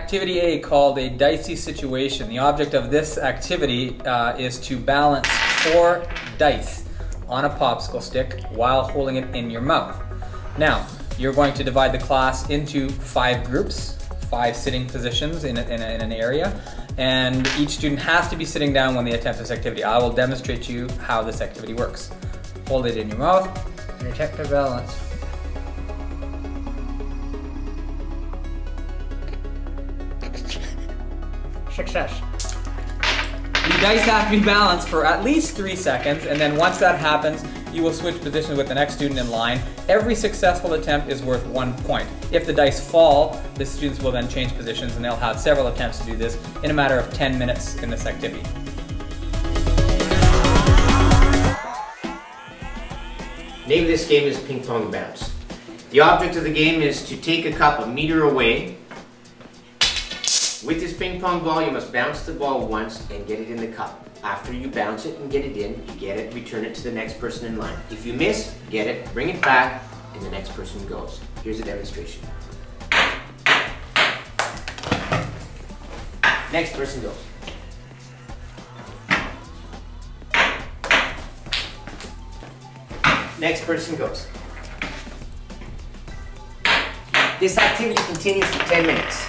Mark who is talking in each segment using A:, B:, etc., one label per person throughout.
A: activity A, called a dicey situation. The object of this activity is to balance 4 dice on a popsicle stick while holding it in your mouth. Now, you're going to divide the class into 5 groups, 5 sitting positions in an area, and each student has to be sitting down when they attempt this activity. I will demonstrate to you how this activity works. Hold it in your mouth and attempt to balance. Success. The dice have to be balanced for at least 3 seconds, and then once that happens, you will switch positions with the next student in line. Every successful attempt is worth 1 point. If the dice fall, the students will then change positions, and they'll have several attempts to do this in a matter of 10 minutes in this activity.
B: The name of this game is Ping Pong Bounce. The object of the game is to take a cup a meter away. With this ping pong ball, you must bounce the ball once and get it in the cup. After you bounce it and get it in, you get it, return it to the next person in line. If you miss, get it, bring it back, and the next person goes. Here's a demonstration. Next person goes. Next person goes. This activity continues for 10 minutes.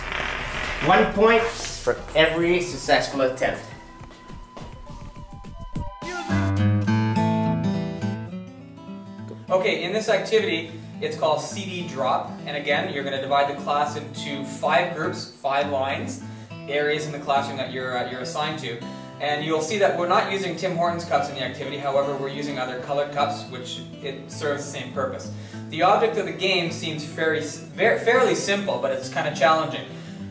B: 1 point for every successful attempt.
A: Okay, in this activity, it's called CD drop, and again, you're going to divide the class into 5 groups, 5 lines, areas in the classroom that you're assigned to. And you'll see that we're not using Tim Hortons cups in the activity, however we're using other colored cups, which it serves the same purpose. The object of the game seems fairly simple, but it's kind of challenging.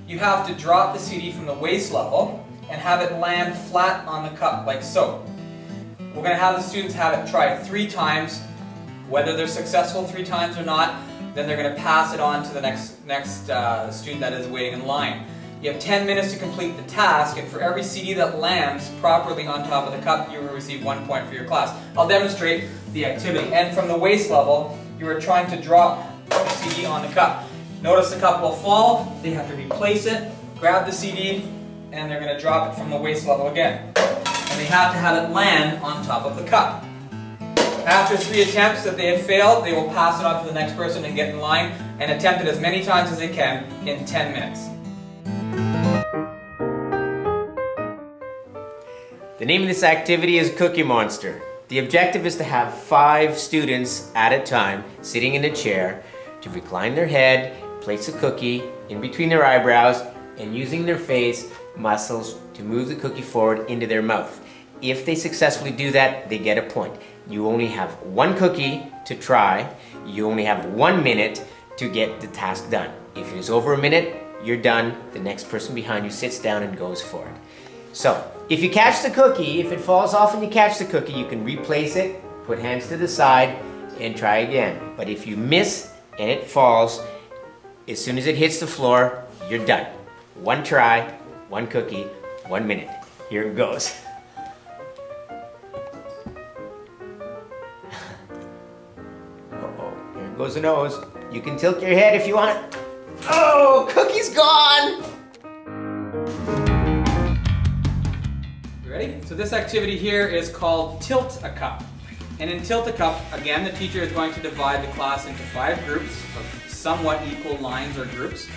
A: You have to drop the CD from the waist level and have it land flat on the cup, like so. We're going to have the students have it try 3 times. Whether they're successful 3 times or not, then they're going to pass it on to the next student that is waiting in line. You have 10 minutes to complete the task, and for every CD that lands properly on top of the cup, you will receive 1 point for your class. I'll demonstrate the activity. And from the waist level, you are trying to drop the CD on the cup. Notice the cup will fall, they have to replace it, grab the CD, and they're going to drop it from the waist level again. And they have to have it land on top of the cup. After 3 attempts that they have failed, they will pass it on to the next person and get in line and attempt it as many times as they can in 10 minutes.
B: The name of this activity is Cookie Monster. The objective is to have 5 students at a time sitting in a chair to recline their head, place a cookie in between their eyebrows, and using their face muscles to move the cookie forward into their mouth. If they successfully do that, they get a point. You only have 1 cookie to try. You only have 1 minute to get the task done. If it is over a minute, you're done. The next person behind you sits down and goes for it. So, if you catch the cookie, if it falls off and you catch the cookie, you can replace it, put hands to the side, and try again. But if you miss and it falls, as soon as it hits the floor, you're done. 1 try, 1 cookie, 1 minute. Here it goes. Uh-oh, here goes the nose. You can tilt your head if you want. Oh, cookie's gone!
A: You ready? So this activity here is called Tilt a Cup. And in Tilt a Cup, again, the teacher is going to divide the class into 5 groups of somewhat equal lines or groups.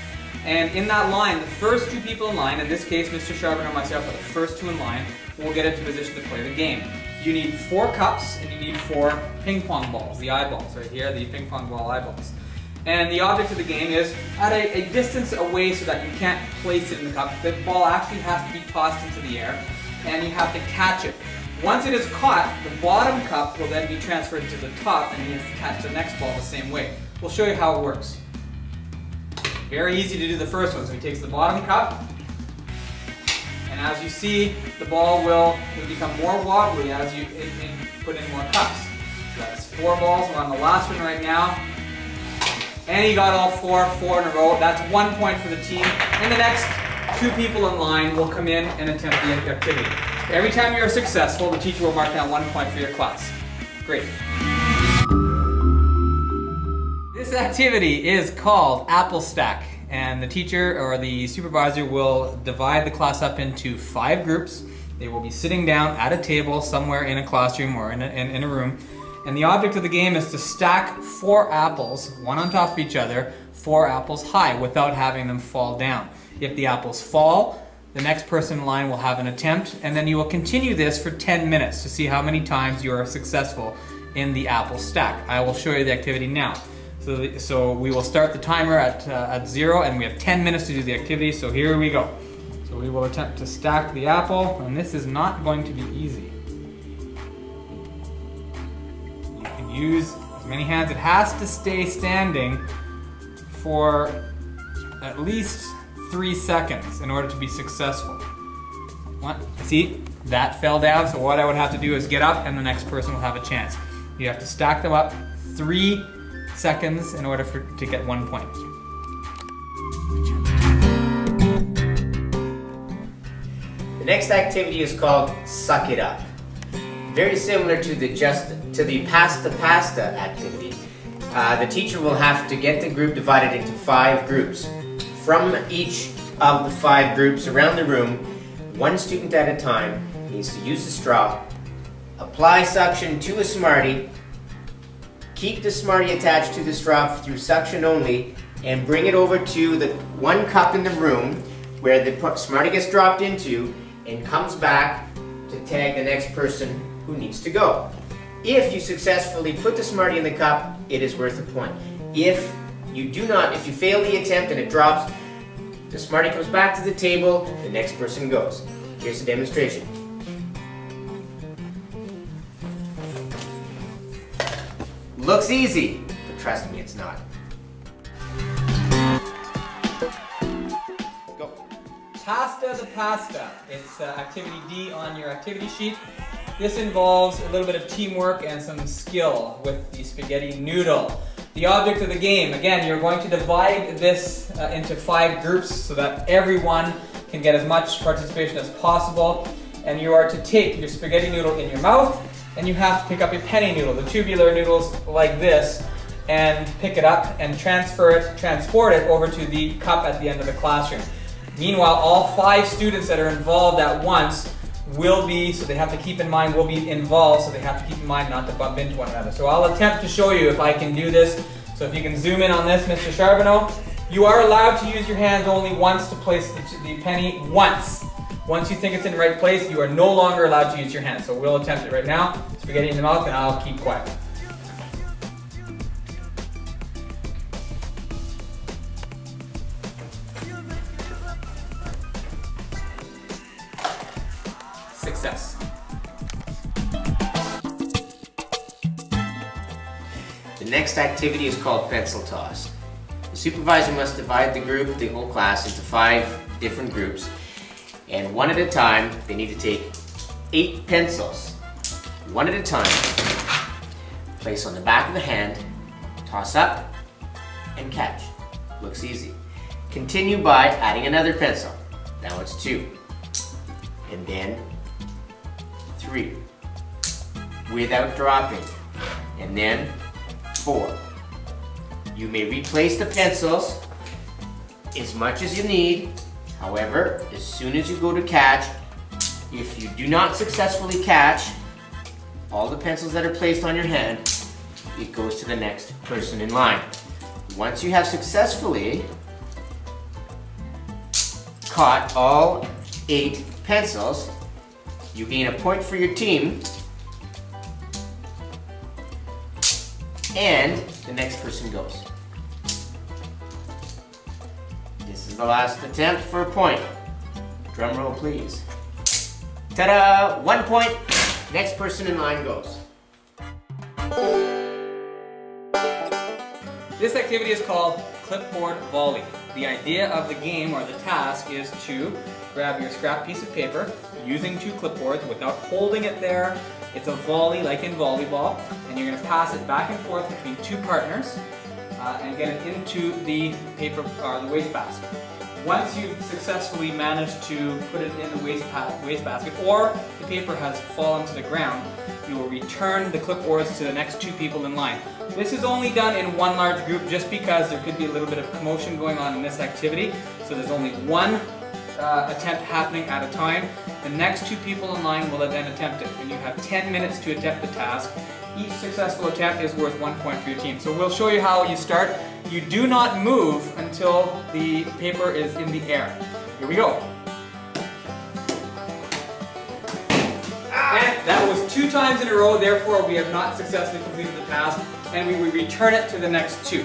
A: And in that line, the first 2 people in line, in this case Mr. Sharpen and myself are the first 2 in line, will get into position to play the game. You need 4 cups and you need 4 ping pong balls, the eyeballs right here, the ping pong ball eyeballs. And the object of the game is at a distance away so that you can't place it in the cup. The ball actually has to be tossed into the air and you have to catch it. Once it is caught, the bottom cup will then be transferred to the top and you have to catch the next ball the same way. We'll show you how it works. Very easy to do the first one. So he takes the bottom cup, and as you see, the ball will become more wobbly as you put in more cups. So that's 4 balls. We're on the last one right now. And he got all 4 in a row. That's 1 point for the team. And the next 2 people in line will come in and attempt the activity. Every time you're successful, the teacher will mark down 1 point for your class. Great. This activity is called Apple Stack. and the teacher or the supervisor will divide the class up into 5 groups. They will be sitting down at a table somewhere in a classroom or in a room, and the object of the game is to stack 4 apples, one on top of each other, 4 apples high without having them fall down. If the apples fall, the next person in line will have an attempt, and then you will continue this for 10 minutes to see how many times you are successful in the apple stack. I will show you the activity now. So we will start the timer at 0, and we have 10 minutes to do the activity, so here we go. So we will attempt to stack the apple, and this is not going to be easy. You can use as many hands. It has to stay standing for at least 3 seconds in order to be successful. See, that fell down, so what I would have to do is get up and the next person will have a chance. You have to stack them up 3 seconds in order to get 1 point.
B: The next activity is called Suck It Up. Very similar to the pasta activity. The teacher will have to get the group divided into 5 groups. From each of the 5 groups around the room, 1 student at a time needs to use the straw, apply suction to a Smartie, keep the Smartie attached to the straw through suction only, and bring it over to the 1 cup in the room where the Smartie gets dropped into and comes back to tag the next person who needs to go. If you successfully put the Smartie in the cup, it is worth a point. If you fail the attempt and it drops, the Smartie comes back to the table, the next person goes. Here's the demonstration. Looks easy, but trust me, it's not. Go.
A: Pasta the pasta. It's activity D on your activity sheet. This involves a little bit of teamwork and some skill with the spaghetti noodle. The object of the game, again, you're going to divide this into 5 groups so that everyone can get as much participation as possible. And you are to take your spaghetti noodle in your mouth, and you have to pick up a penny noodle, the tubular noodles like this, and pick it up and transport it over to the cup at the end of the classroom. Meanwhile, all 5 students that are involved at once will be, so they have to keep in mind, will be involved, so they have to keep in mind not to bump into one another. So I'll attempt to show you if I can do this. So if you can zoom in on this, Mr. Charbonneau, you are allowed to use your hands only once to place the penny once. Once you think it's in the right place, you are no longer allowed to use your hands. So we'll attempt it right now. Spaghetti in the mouth, and I'll keep quiet. Success.
B: The next activity is called pencil toss. The supervisor must divide the whole class, into 5 different groups, and one at a time, they need to take 8 pencils, one at a time, place on the back of the hand, toss up, and catch. Looks easy. Continue by adding another pencil. Now it's 2, and then 3, without dropping, and then 4. You may replace the pencils as much as you need. However, as soon as you go to catch, if you do not successfully catch all the pencils that are placed on your hand, it goes to the next person in line. Once you have successfully caught all 8 pencils, you gain a point for your team, and the next person goes. This is the last attempt for a point. Drum roll, please. Ta-da! 1 point. Next person in line goes.
A: This activity is called clipboard volley. The idea of the game, or the task, is to grab your scrap piece of paper using 2 clipboards without holding it there. It's a volley like in volleyball, and you're going to pass it back and forth between 2 partners and get it into the paper or the wastebasket. Once you've successfully managed to put it in the wastebasket, or the paper has fallen to the ground, you will return the clipboards to the next 2 people in line. This is only done in one large group just because there could be a little bit of commotion going on in this activity. So there's only one attempt happening at a time. The next 2 people in line will then attempt it, and you have 10 minutes to attempt the task. Each successful attempt is worth 1 point for your team. So we'll show you how you start. You do not move until the paper is in the air. Here we go. And that was 2 times in a row, therefore we have not successfully completed the task, and we will return it to the next 2.